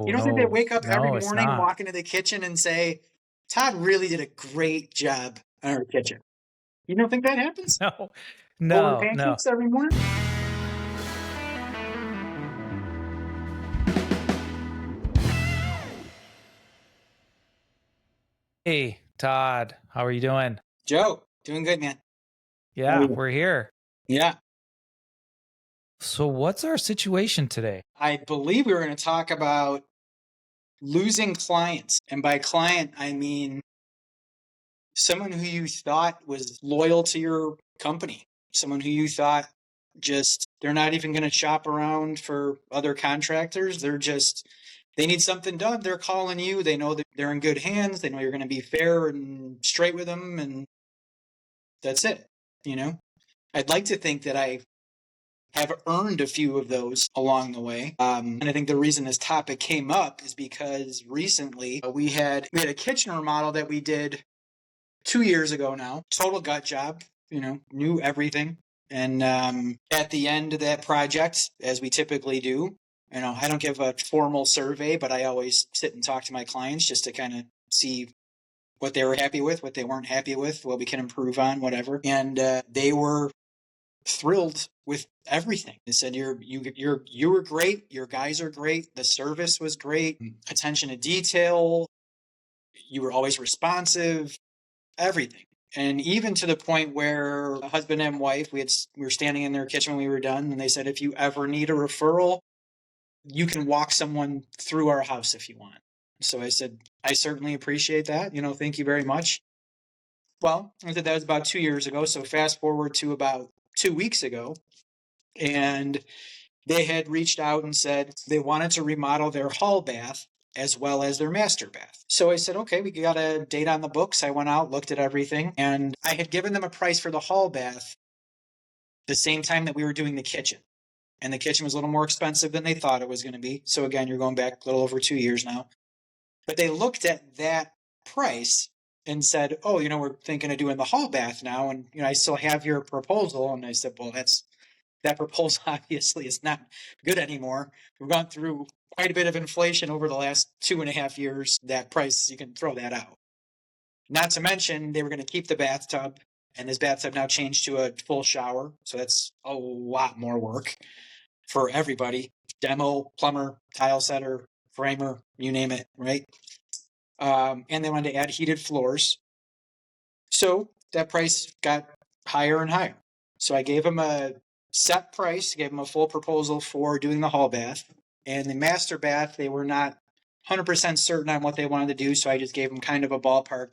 You Oh, don't think they no, wake up every no, it's morning, not. walk into the kitchen and say, Todd really did a great job on our kitchen? You don't think that happens No, over no, no. pancakes every morning? Hey, Todd, how are you doing? Joe, doing good, man. How are Yeah, you? we're here. Yeah. So, what's our situation today? I believe we were going to talk about losing clients. And by client, I mean someone who you thought was loyal to your company, someone who you thought just they're not even going to shop around for other contractors. They need something done. They're calling you. They know that they're in good hands. They know you're going to be fair and straight with them. And that's it. You know, I'd like to think that I have earned a few of those along the way. And I think the reason this topic came up is because recently we had a kitchen remodel that we did 2 years ago now. Total gut job, knew everything. And at the end of that project, as we typically do, I don't give a formal survey, but I always sit and talk to my clients just to kind of see what they were happy with, what they weren't happy with, what we can improve on, whatever. And they were thrilled with everything. They said you were great, your guys are great, the service was great, attention to detail, you were always responsive, everything. And even to the point where a husband and wife, we were standing in their kitchen when we were done, and they said, if you ever need a referral, you can walk someone through our house if you want. So I said, I certainly appreciate that. Thank you very much. Well, I said that was about 2 years ago. So fast forward to about 2 weeks ago, and they had reached out and said they wanted to remodel their hall bath as well as their master bath. So I said, okay, we got a date on the books. I went out, looked at everything, and I had given them a price for the hall bath the same time that we were doing the kitchen. And the kitchen was a little more expensive than they thought it was going to be. So again, you're going back a little over 2 years now. But they looked at that price and said, oh, we're thinking of doing the hall bath now. And, I still have your proposal. And I said, well, that proposal obviously is not good anymore. We've gone through quite a bit of inflation over the last 2.5 years. That price, you can throw that out. Not to mention, they were going to keep the bathtub, and this bathtub now changed to a full shower. So that's a lot more work for everybody: demo, plumber, tile setter, framer, you name it, right? And they wanted to add heated floors. So that price got higher and higher. So I gave them a set price, gave them a full proposal for doing the hall bath. And the master bath, they were not 100% certain on what they wanted to do. So I just gave them kind of a ballpark,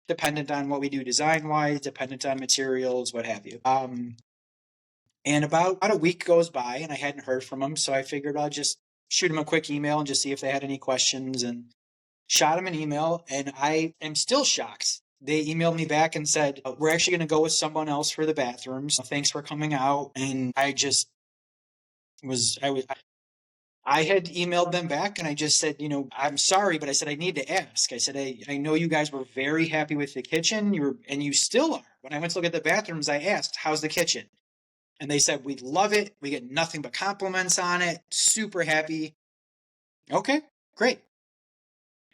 dependent on what we do design wise, dependent on materials, what have you. And about a week goes by and I hadn't heard from them. So I figured I'll just shoot them a quick email and just see if they had any questions, and shot them an email. And I am still shocked. They emailed me back and said, we're actually going to go with someone else for the bathrooms. Thanks for coming out. And I had emailed them back and I just said, I'm sorry, but I said, I need to ask. I said, I know you guys were very happy with the kitchen. And you still are. When I went to look at the bathrooms, I asked, how's the kitchen? And they said, we love it. We get nothing but compliments on it. Super happy. Okay, great.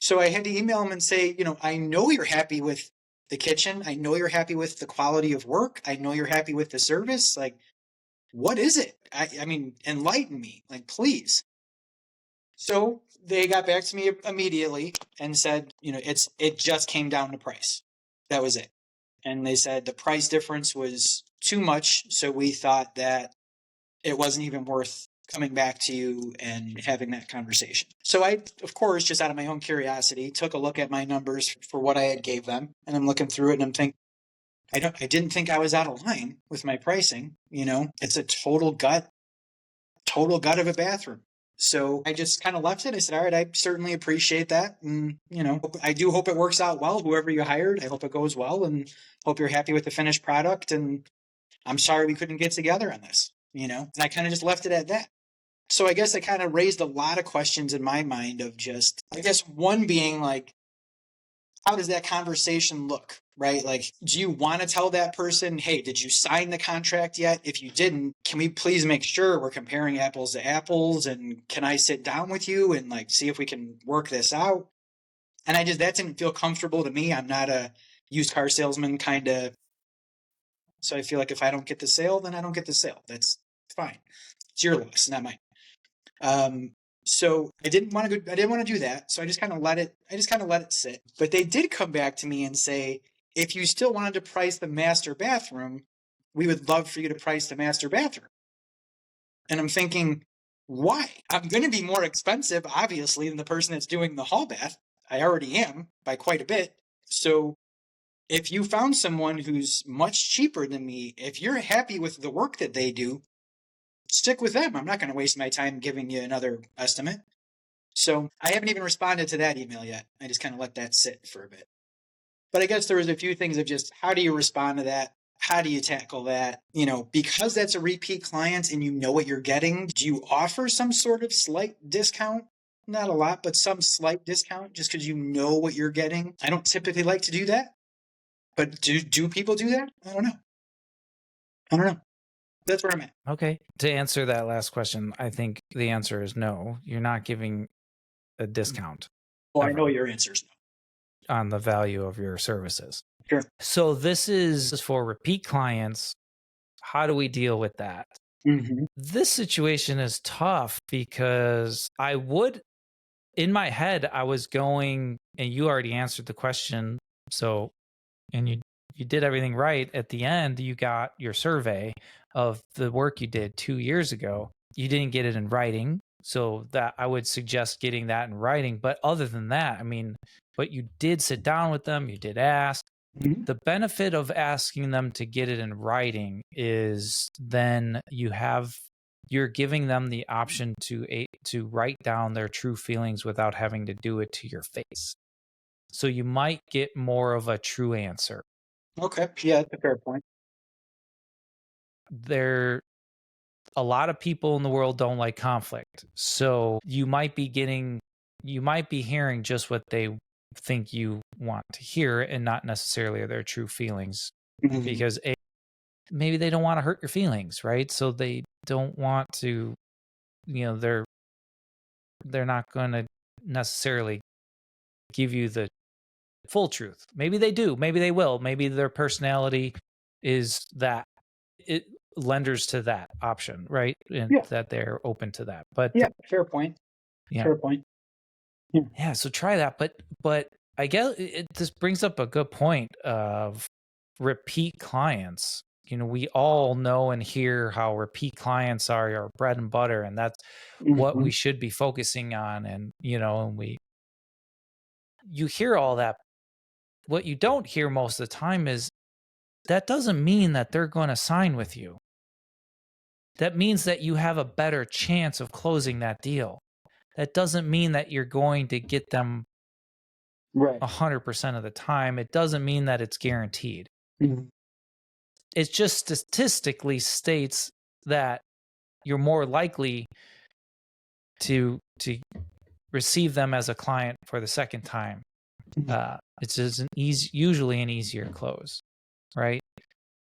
So I had to email them and say, I know you're happy with the kitchen. I know you're happy with the quality of work. I know you're happy with the service. Like, what is it? I mean, enlighten me, like, please. So they got back to me immediately and said, it just came down to price. That was it. And they said the price difference was too much. So we thought that it wasn't even worth coming back to you and having that conversation. So I, of course, just out of my own curiosity, took a look at my numbers for what I had gave them. And I'm looking through it and I'm thinking, I didn't think I was out of line with my pricing. It's a total gut of a bathroom. So I just kind of left it. I said, all right, I certainly appreciate that. And, I do hope it works out well. Whoever you hired, I hope it goes well and hope you're happy with the finished product. And I'm sorry we couldn't get together on this, and I kind of just left it at that. So I guess it kind of raised a lot of questions in my mind of just, I guess one being like, how does that conversation look right? Like, do you want to tell that person, hey, did you sign the contract yet? If you didn't, can we please make sure we're comparing apples to apples? And can I sit down with you and like see if we can work this out? And that didn't feel comfortable to me. I'm not a used car salesman kind of. So I feel like if I don't get the sale, then I don't get the sale. That's fine. It's your loss, not mine. So I didn't want to go. I didn't want to do that. So I just kind of let it. I just kind of let it sit. But they did come back to me and say, if you still wanted to price the master bathroom, we would love for you to price the master bathroom. And I'm thinking, why? I'm going to be more expensive, obviously, than the person that's doing the hall bath. I already am by quite a bit. So if you found someone who's much cheaper than me, if you're happy with the work that they do, stick with them. I'm not going to waste my time giving you another estimate. So I haven't even responded to that email yet. I just kind of let that sit for a bit. But I guess there was a few things of just how do you respond to that? How do you tackle that? Because that's a repeat client and you know what you're getting, do you offer some sort of slight discount? Not a lot, but some slight discount just because you know what you're getting. I don't typically like to do that. But do people do that? I don't know. That's where I'm at. Okay. To answer that last question, I think the answer is no. You're not giving a discount. Well, I know your answer is no. On the value of your services. Sure. So this is for repeat clients. How do we deal with that? Mm-hmm. This situation is tough because in my head, I was going, and you already answered the question. So, and you did everything right. At the end, you got your survey of the work you did 2 years ago. You didn't get it in writing. So that I would suggest getting that in writing. But other than that, but you did sit down with them, you did ask. Mm-hmm. The benefit of asking them to get it in writing is then you're giving them the option to write down their true feelings without having to do it to your face. So you might get more of a true answer. Okay. Yeah, that's a fair point. A lot of people in the world don't like conflict. So you might be hearing just what they think you want to hear and not necessarily their true feelings. Mm-hmm. Because maybe they don't want to hurt your feelings, right? So they don't want to, they're not going to necessarily give you the full truth. Maybe they do, maybe they will, maybe their personality is that it lenders to that option, right? And that they're open to that. But fair point. Yeah. Fair point. Yeah, so try that. But I guess this brings up a good point of repeat clients. We all know and hear how repeat clients are our bread and butter, and that's what we should be focusing on. And you hear all that. What you don't hear most of the time is that doesn't mean that they're going to sign with you. That means that you have a better chance of closing that deal. That doesn't mean that you're going to get them right 100% of the time. It doesn't mean that it's guaranteed. Mm-hmm. It just statistically states that you're more likely to receive them as a client for the second time. Mm-hmm. It's just usually an easier close, right?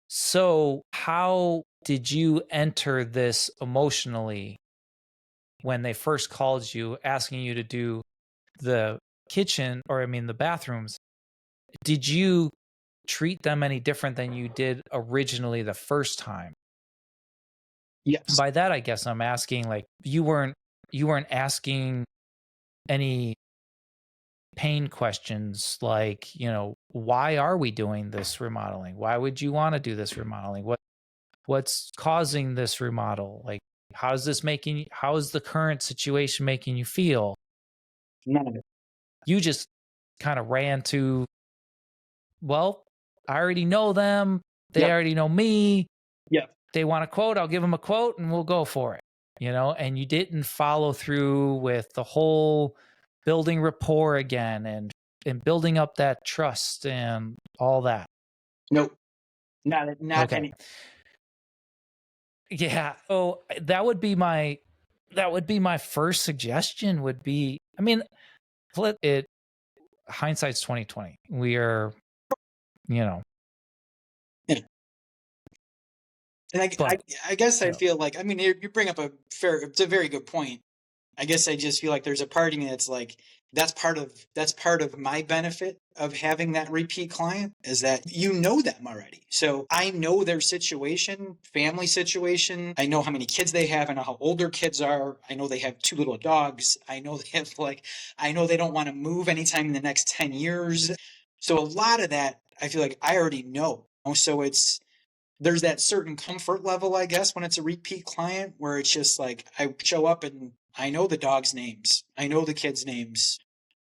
So how did you enter this emotionally when they first called you asking you to do the kitchen, the bathrooms? Did you treat them any different than you did originally the first time? Yes. By that, I guess I'm asking, like, you weren't asking any pain questions like, why are we doing this remodeling? Why would you want to do this remodeling? What's causing this remodel? Like, how is the current situation making you feel? None of it. You just kind of ran to, well, I already know them. They already know me. Yeah. They want a quote, I'll give them a quote and we'll go for it. And you didn't follow through with the whole building rapport again and building up that trust and all that. Nope. Not okay. Any. Yeah. So that would be my first suggestion would be, flip it. Hindsight's 2020. We are you know. Yeah. And But I guess I you know, feel like, I mean, you bring up it's a very good point. I guess I just feel like there's a part of me that's like, that's part of my benefit of having that repeat client is that you know them already. So I know their situation, family situation. I know how many kids they have. I know how old their kids are. I know they have two little dogs. I know they have I know they don't want to move anytime in the next 10 years. So a lot of that, I feel like I already know. So there's that certain comfort level, I guess, when it's a repeat client where it's just like I show up and I know the dog's names. I know the kids' names.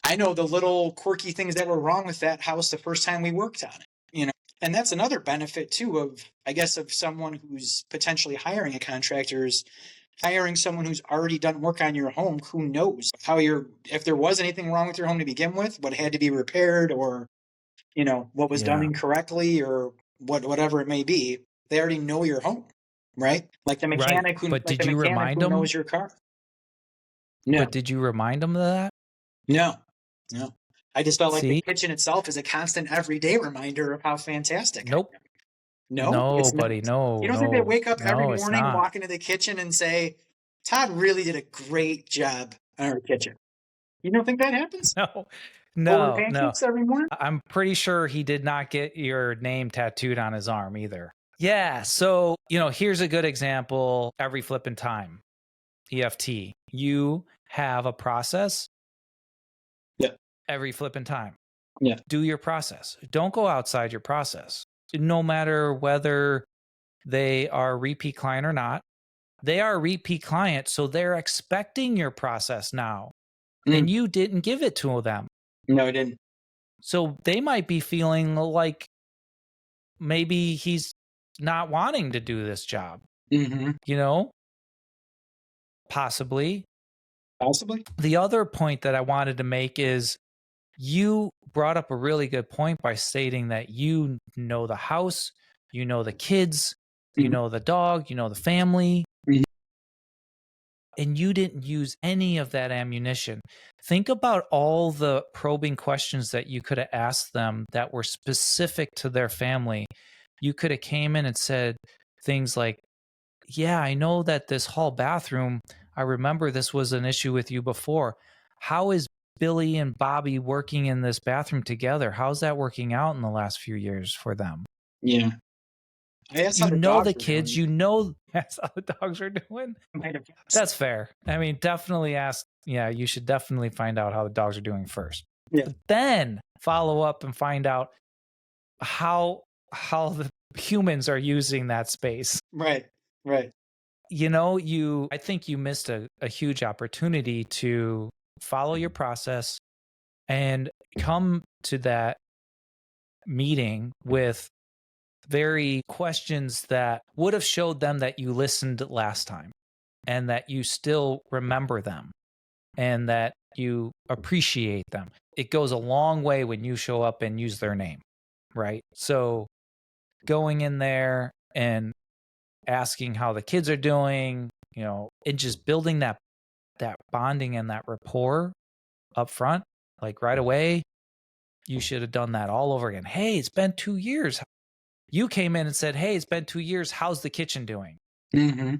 I know the little quirky things that were wrong with that house the first time we worked on it, you know. And that's another benefit too of, I guess, of someone who's potentially hiring a contractor is hiring someone who's already done work on your home who knows how if there was anything wrong with your home to begin with, what had to be repaired or what was done yeah, incorrectly or whatever it may be. They already know your home, right? right. But Like the did you mechanic remind who them? knows your car. But No, did you remind them of that? no, no. I just felt like the See? kitchen itself is a constant everyday reminder of how fantastic I Nope. am. No, No, it's not. buddy. You No, don't think they no, wake up every no, it's morning, not. walk into the kitchen and say, Todd really did a great job on our kitchen. You don't think that happens? No, Over no, no. pancakes every morning? I'm pretty sure he did not get your name tattooed on his arm either. Yeah. So, here's a good example every flipping time. EFT. You have a process Yeah, every flipping time. yeah. Do your process. Don't go outside your process. No matter whether they are a repeat client or not, they are a repeat client. So they're expecting your process now, and Mm, you didn't give it to them. no, I didn't. So they might be feeling like maybe he's not wanting to do this job, Mm-hmm. you know, possibly. Possibly. The other point that I wanted to make is you brought up a really good point by stating that you know the house, you know the kids, you Mm-hmm. know the dog, you know the family, Mm-hmm. and you didn't use any of that ammunition. Think about all the probing questions that you could have asked them that were specific to their family. You could have came in and said things like, yeah, I know that this hall bathroom, I remember this was an issue with you before. How is Billy and Bobby working in this bathroom together? How's that working out in the last few years for them? Yeah. I asked how You the know dogs the were kids, doing. you know that's how the dogs are doing. Might have guessed. That's fair. I mean, definitely ask. Yeah, you should definitely find out how the dogs are doing first. Yeah. But then follow up and find out how the humans are using that space. Right. Right. I think you missed a huge opportunity to follow your process and come to that meeting with very questions that would have showed them that you listened last time and that you still remember them and that you appreciate them. It goes a long way when you show up and use their name, right? So going in there and asking how the kids are doing, and just building that bonding and that rapport up front, like right away, you should have done that all over again. Hey, it's been 2 years. You came in and said, "Hey, it's been 2 years. How's the kitchen doing?" Mm-hmm.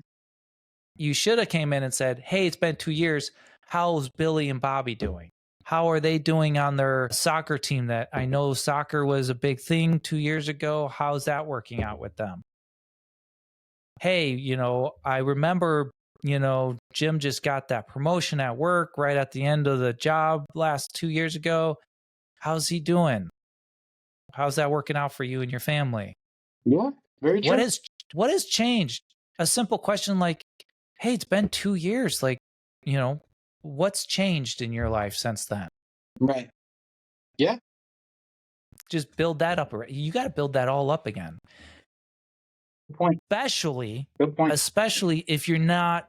You should have came in and said, "Hey, it's been 2 years. How's Billy and Bobby doing? How are they doing on their soccer team that I know soccer was a big thing 2 years ago? How's that working out with them? Hey, I remember, Jim just got that promotion at work right at the end of the job last 2 years ago. How's he doing? How's that working out for you and your family? Yeah. Very What true. has what has changed?" A simple question like, "Hey, it's been 2 years. Like, you know, what's changed in your life since then?" Right. Yeah. Just build that up. You got to build that all up again. Good point. Especially, Good point. especially if you're not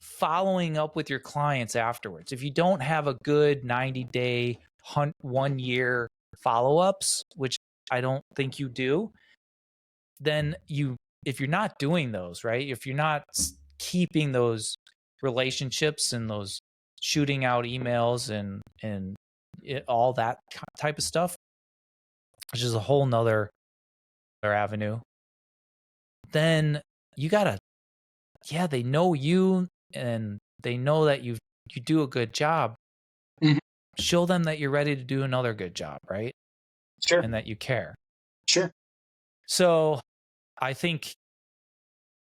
following up with your clients afterwards. If you don't have a good 90-day, 1 year follow-ups, which I don't think you do, then if you're not doing those, right? If you're not keeping those relationships and those shooting out emails and all that type of stuff, which is a whole nother avenue. Then you gotta, yeah, they know you and they know that you do a good job. Mhm. Show them that you're ready to do another good job, right? Sure. And that you care. Sure. So I think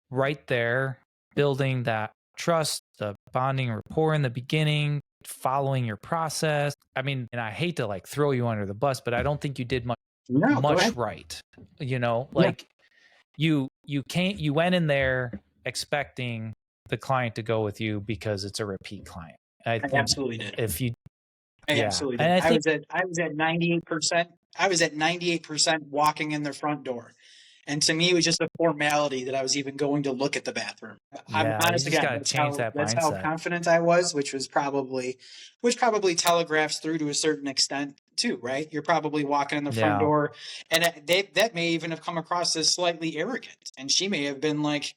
right there, building that trust, the bonding rapport in the beginning, following your process. I mean, and I hate to like throw you under the bus, but I don't think you did No, go much ahead. right. You know, Yeah, like you went in there expecting the client to go with you because it's a repeat client. I I think absolutely did. if you I yeah, absolutely and did. I think 98%. I was at 98% walking in the front door. And to me, it was just a formality that I was even going to look at the bathroom. I'm yeah, you honest just again, got to change that that's how mindset. confident I was, which probably telegraphs through to a certain extent too, right? You're probably walking in the front Yeah. door and that may even have come across as slightly arrogant. And she may have been like,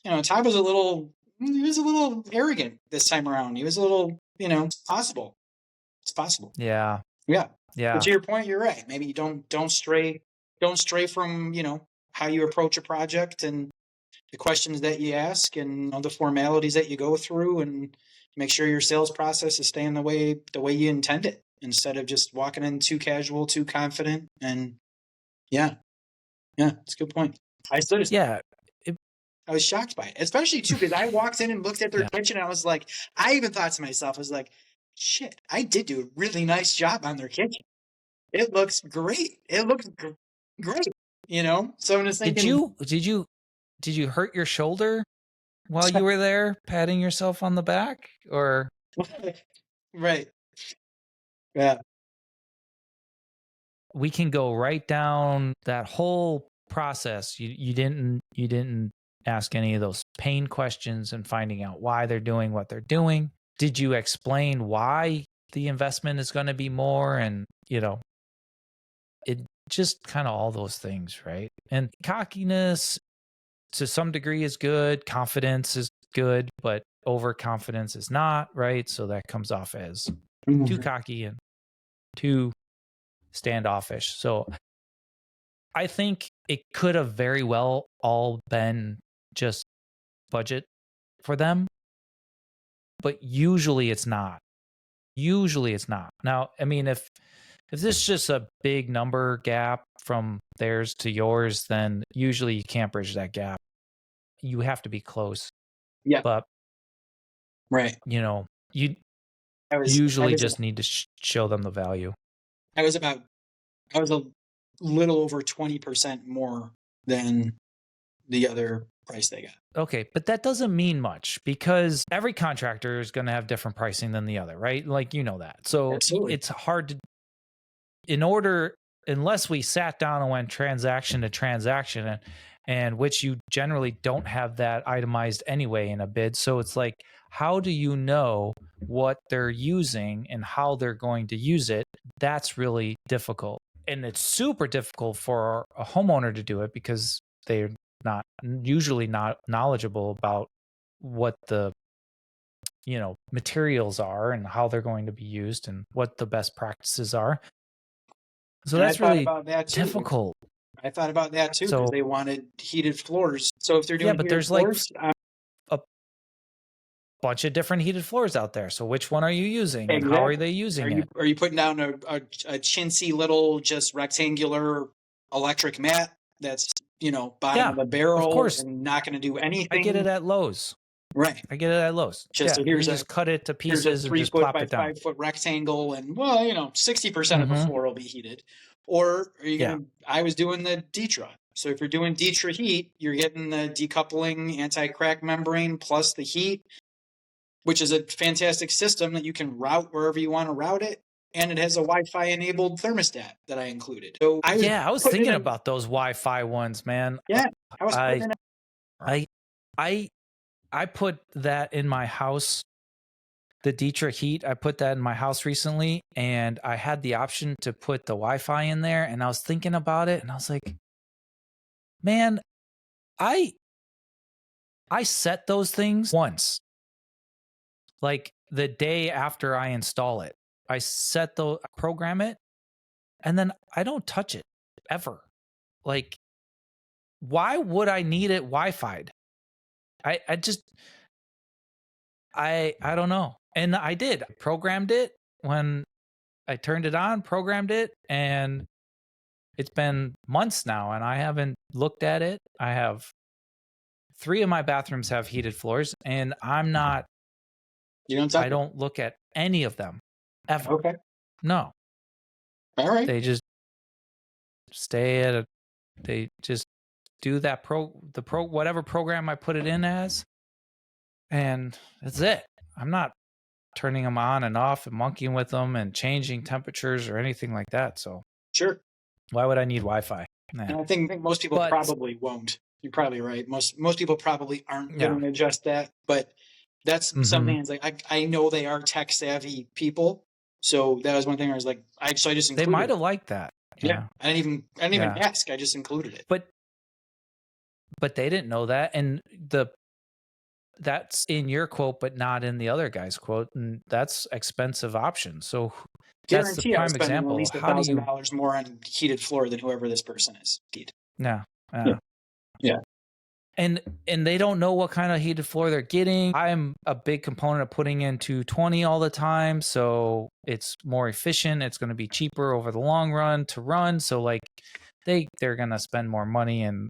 Todd was he was a little arrogant this time around. He was a little, it's possible. It's possible. Yeah. Yeah. But Yeah. to your point, you're right. Maybe you don't stray from, how you approach a project and the questions that you ask and the formalities that you go through and make sure your sales process is staying the way you intend it instead of just walking in too casual, too confident. And yeah, yeah, it's a good point. I still just Yeah. It- I was shocked by it, especially too because I walked in and looked at their yeah. kitchen. And I was like, I even thought to myself, I was like, shit, I did do a really nice job on their kitchen. It looks great. It looks great. So I'm just Did thinking, you did you did you hurt your shoulder while you were there patting yourself on the back or right? Yeah, we can go right down that whole process. You didn't ask any of those pain questions and finding out why they're doing what they're doing. Did you explain why the investment is going to be more and, it just kind of all those things, right? And cockiness to some degree is good, confidence is good, but overconfidence is not, right? So that comes off as too Mhm. cocky and too standoffish. So I think it could have very well all been just budget for them, but usually it's not. Usually it's not. Now, I mean, if this is just a big number gap from theirs to yours, then usually you can't bridge that gap. You have to be close. Yeah, But, right. you I usually was just need to show them the value. I was about I was a little over 20% more than the other price they got. Okay, but that doesn't mean much because every contractor is going to have different pricing than the other, right? Like you know that. So Absolutely. it's hard to in order unless we sat down and went transaction to transaction and which you generally don't have that itemized anyway in a bid. So it's like how do you know what they're using and how they're going to use it? That's really difficult. And it's super difficult for a homeowner to do it because they're not usually not knowledgeable about what the materials are and how they're going to be used and what the best practices are. So And I that's thought really about that too. difficult. I thought about that too because So they wanted heated floors. So if they're yeah, doing but heated there's like floors, a bunch of different heated floors out there. So which one are you using and how are exactly. they Are using you it? are you putting down a chintzy little just rectangular electric mat that's bottom Yeah, of the of barrel course. and not going to do I get it anything? at Lowe's. Right. I get it at Lowe's. Just Yeah, so you just cut it to here's a pieces and three just foot plop by it down. 5 foot rectangle, and 60% of the Mhm. floor will be heated. Or are you Yeah. gonna? I was doing the Ditra. So if you're doing Ditra heat, you're getting the decoupling anti-crack membrane plus the heat, which is a fantastic system that you can route wherever you want to route it. And it has a Wi-Fi enabled thermostat that I included. So I was Yeah, I was putting thinking in a about those Wi-Fi ones, man. yeah, I was putting I in a I I I put that in my house. The Dietrich heat, I put that in my house recently and I had the option to put the Wi-Fi in there and I was thinking about it and I was like, man, I I set those things once, like the day after I install it. I set the program it and then I don't touch it. ever. Like, why would I need it Wi-Fi'd? I just I don't know. And I did. I programmed it when I turned it on, programmed it, and it's been months now and I haven't looked at it. I have 3 of my bathrooms have heated floors and You don't I touch it. don't look at any of them ever. Okay. No. All right. They just stay at a they just do that whatever program I put it in as, and that's it. I'm not turning them on and off and monkeying with them and changing temperatures or anything like that. So Sure. why would I need Wi-Fi? And Nah. I think most people But probably won't. You're probably right. Most people probably aren't yeah. going to adjust that. But that's something. It's like I know they are tech savvy people, so that was one thing. I was like, so I just They included might it. have liked that. Yeah, I didn't even Yeah. ask. I just included it. But they didn't know that, and that's in your quote, but not in the other guy's quote, and that's expensive option. So that's the Guarantee I was prime spending at example. least How do you? $1,000 more on heated floor than whoever this person is. Indeed. Yeah. Yeah. And they don't know what kind of heated floor they're getting. I'm a big component of putting in 220 all the time, so it's more efficient. It's going to be cheaper over the long run to run. So like they're going to spend more money in,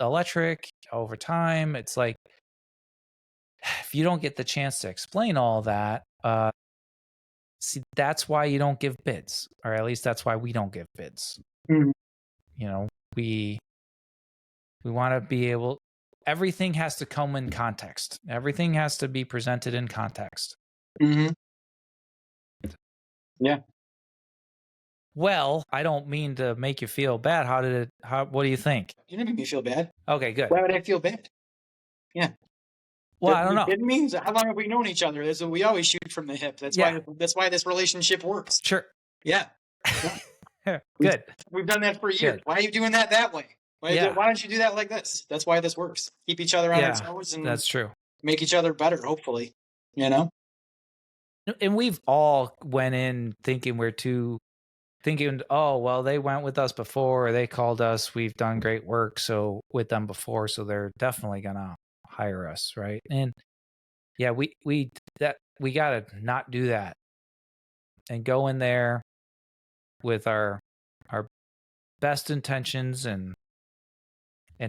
electric over time. It's like if you don't get the chance to explain all that, see, that's why you don't give bids, or at least that's why we don't give bids. Mhm. We want to be able. Everything has to come in context. Everything has to be presented in context. Mm-hmm. Yeah. Well, I don't mean to make you feel bad. What do you think? You didn't make me feel bad. Okay, good. Why would I feel bad? Yeah. Well, I don't know. It means how long have we known each other? We always shoot from the hip. That's why this relationship works. Sure. Yeah. Good. We've done that for years. Good. Why are you doing that way? Why don't you do that like this? That's why this works. Keep each other on our toes and that's true. Make each other better, hopefully. And we've all went in thinking oh, well, they went with us before, or they called us. We've done great work with them before, so they're definitely gonna hire us, right? And yeah, we gotta not do that and go in there with our best intentions and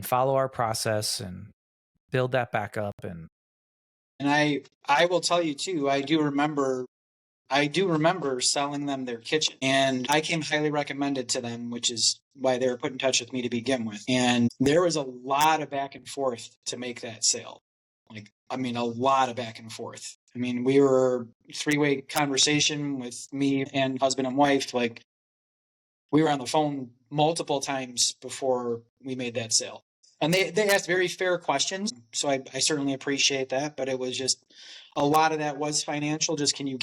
follow our process and build that back up. And I will tell you too, I do remember selling them their kitchen, and I came highly recommended to them, which is why they were put in touch with me to begin with. And there was a lot of back and forth to make that sale. A lot of back and forth. We were 3-way conversation with me and husband and wife. We were on the phone multiple times before we made that sale. And they asked very fair questions, so I certainly appreciate that. But it was just a lot of that was financial. Just can you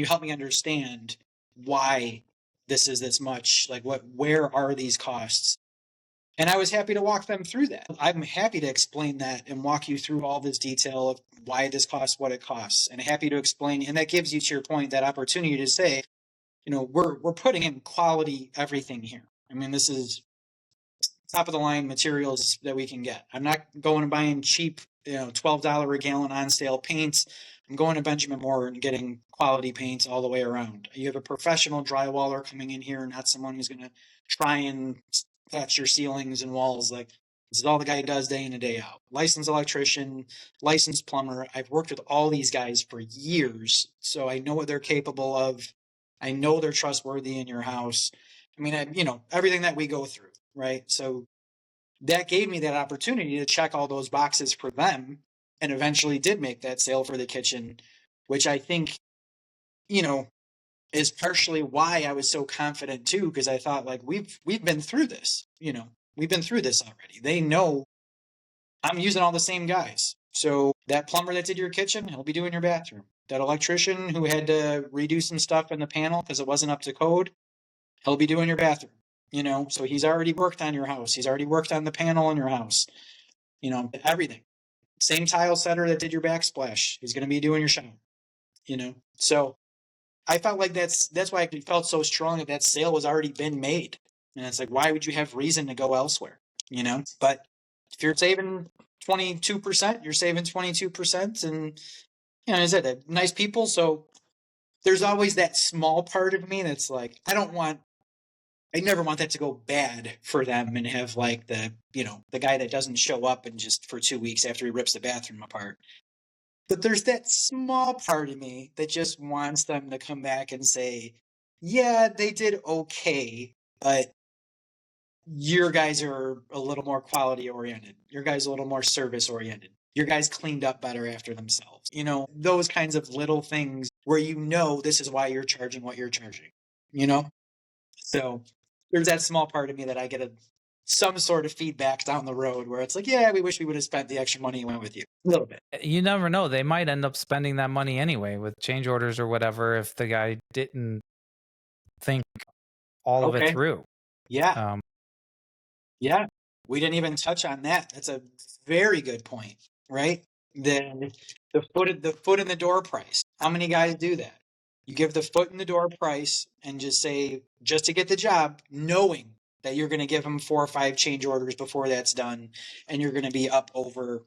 help me understand why this is this much? Where are these costs? And I was happy to walk them through that. I'm happy to explain that and walk you through all this detail of why this costs what it costs. And happy to explain, and that gives you, to your point, that opportunity to say, we're putting in quality everything here. This is top of the line materials that we can get. I'm not going and buying cheap, $12 a gallon on sale paints. I'm going to Benjamin Moore and getting quality paints all the way around. You have a professional drywaller coming in here, not someone who's going to try and patch your ceilings and walls. This is all the guy does day in and day out. Licensed electrician, licensed plumber. I've worked with all these guys for years, so I know what they're capable of. I know they're trustworthy in your house. Everything that we go through, right? So that gave me that opportunity to check all those boxes for them, and eventually did make that sale for the kitchen, which I think, is partially why I was so confident too, because I thought we've been through this, we've been through this already. They know I'm using all the same guys. So that plumber that did your kitchen, he'll be doing your bathroom. That electrician who had to redo some stuff in the panel because it wasn't up to code, he'll be doing your bathroom. So he's already worked on your house. He's already worked on the panel in your house. Everything. Same tile setter that did your backsplash. He's going to be doing your shower. So I felt like that's why I felt so strong that sale was already been made. And it's like, why would you have reason to go elsewhere? You know, but if you're saving 22%, you're saving 22%. And, you know, as I said, nice people. So there's always that small part of me that's like, I never want that to go bad for them and have like the guy that doesn't show up and just for 2 weeks after he rips the bathroom apart. But there's that small part of me that just wants them to come back and say, yeah, they did okay, but your guys are a little more quality oriented. Your guys are a little more service oriented. Your guys cleaned up better after themselves. You know, those kinds of little things where you know this is why you're charging what you're charging, you know? So there's that small part of me that I get some sort of feedback down the road where it's like, yeah, we wish we would have spent the extra money and went with you a little bit. You never know. They might end up spending that money anyway with change orders or whatever if the guy didn't think all of it through. Yeah. Yeah. We didn't even touch on that. That's a very good point, right? The foot in the door price. How many guys do that? You give the foot in the door price and just say, just to get the job, knowing that you're going to give them 4 or 5 change orders before that's done, and you're going to be up over,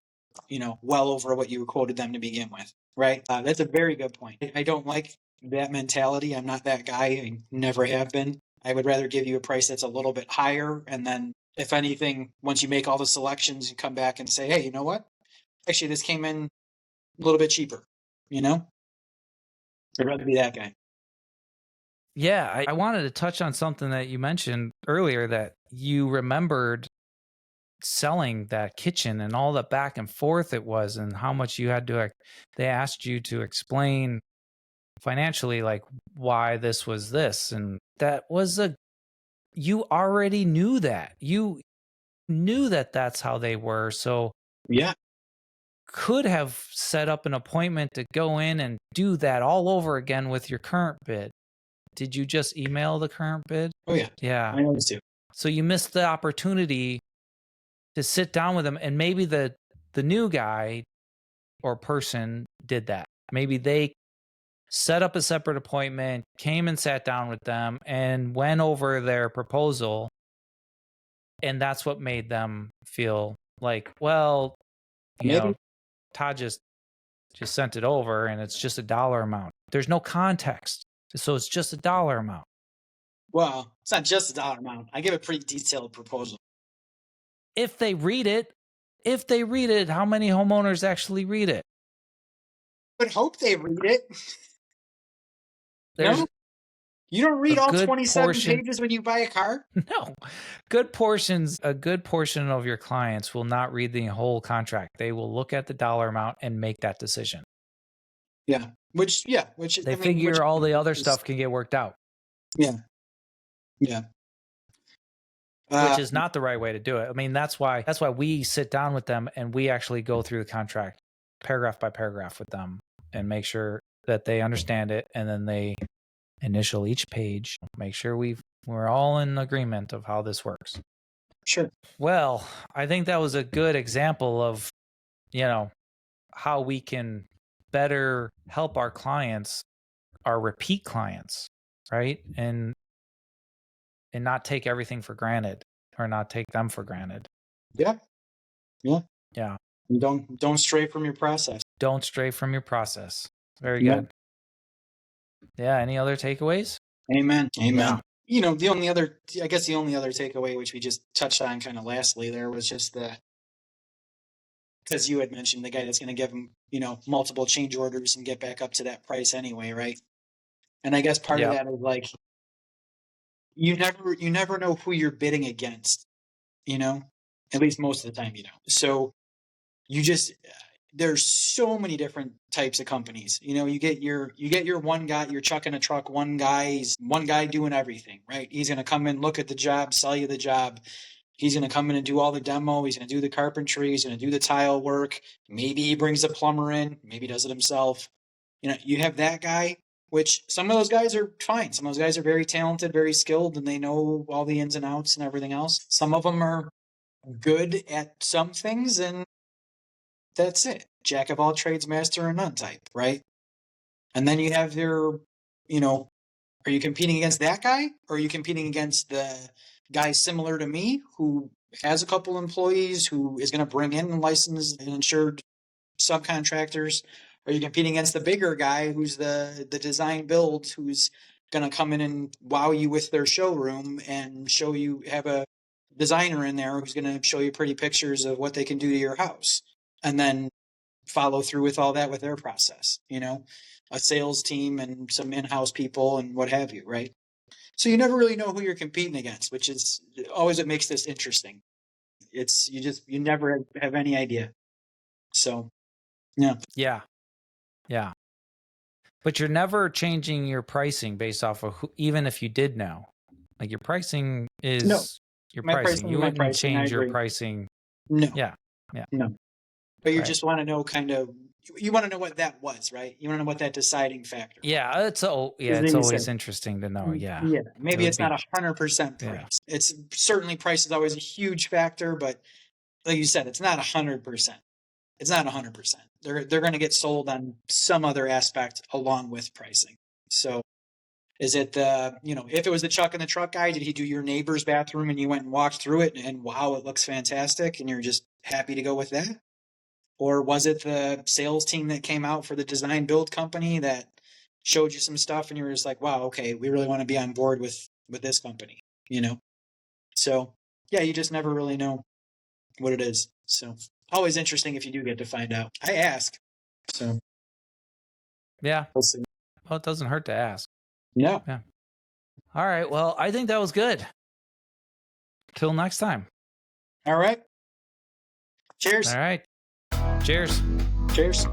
well over what you quoted them to begin with, right? That's a very good point. I don't like that mentality. I'm not that guy. I never have been. I would rather give you a price that's a little bit higher, and then if anything, once you make all the selections, you come back and say, hey, you know what? Actually, this came in a little bit cheaper, you know? I'd rather be that guy. Yeah, I wanted to touch on something that you mentioned earlier, that you remembered selling that kitchen and all the back and forth it was and how much you had to, they asked you to explain financially, like why this was this. And that was you already knew that. You knew that that's how they were. So Yeah. could have set up an appointment to go in and do that all over again with your current bid. Did you just email the current bid? Oh, yeah. Yeah. I always do. So you missed the opportunity to sit down with them, and maybe the new guy or person did that. Maybe they set up a separate appointment, came and sat down with them and went over their proposal, and that's what made them feel like, well, Maybe. Todd just sent it over and it's just a dollar amount. There's no context. So it's just a dollar amount. Well, it's not just a dollar amount. I give a pretty detailed proposal. If they read it, how many homeowners actually read it? I would hope they read it. There's no? You don't read all 27 pages when you buy a car? No. A good portion of your clients will not read the whole contract. They will look at the dollar amount and make that decision. Yeah. Which they figure all the other stuff can get worked out. Yeah. Yeah. Which is not the right way to do it. I mean, that's why we sit down with them and we actually go through the contract paragraph by paragraph with them and make sure that they understand it, and then they initial each page, make sure we're all in agreement of how this works. Sure. Well, I think that was a good example of, how we can better help our clients, our repeat clients, right? And not take everything for granted, or not take them for granted. Yeah. Yeah. Yeah. Don't stray from your process. Don't stray from your process. Very good. Yeah. Any other takeaways? Amen. Amen. Yeah. The only other takeaway, which we just touched on kind of lastly there, was just because you had mentioned the guy that's going to give him, multiple change orders and get back up to that price anyway, right? And I guess part of that is like, you never know who you're bidding against, at least most of the time, So there's so many different types of companies. You get your one guy, you're chucking a truck, one guy doing everything, right? He's going to come in, look at the job, sell you the job. He's going to come in and do all the demo. He's going to do the carpentry. He's going to do the tile work. Maybe he brings a plumber in, maybe does it himself. You have that guy, which some of those guys are fine. Some of those guys are very talented, very skilled, and they know all the ins and outs and everything else. Some of them are good at some things, and that's it. Jack of all trades, master of none type, right? And then you have your you know, are you competing against that guy, or are you competing against the guy similar to me who has a couple employees, who is going to bring in licensed and insured subcontractors? Are you competing against the bigger guy who's the design build, who's going to come in and wow you with their showroom and show you, have a designer in there who's going to show you pretty pictures of what they can do to your house, and then follow through with all that with their process, a sales team and some in-house people and what have you, right? So you never really know who you're competing against, which is always what makes this interesting. It's you never have any idea. So yeah. Yeah. But you're never changing your pricing based off of even if you did know. Like your pricing is No, your my pricing. pricing You is my wouldn't pricing. I change your agree. pricing. No. Yeah. No. But you Right. just want to know you want to know what that was, right? You want to know what that deciding factor was. Yeah, it's always interesting to know. Yeah. Yeah. It Maybe would it's be not 100% price. yeah. It's certainly, price is always a huge factor, but like you said, it's not 100%. It's not 100%. They're going to get sold on some other aspect along with pricing. So is it if it was the Chuck in the truck guy, did he do your neighbor's bathroom and you went and walked through it and wow, it looks fantastic and you're just happy to go with that? Or was it the sales team that came out for the design build company that showed you some stuff and you were just like, wow, okay, we really want to be on board with this company, So yeah, you just never really know what it is. So always interesting if you do get to find out. I ask. So Yeah. we'll see. Well, it doesn't hurt to ask. Yeah. All right. Well, I think that was good. Till next time. All right. Cheers. All right. Cheers. Cheers.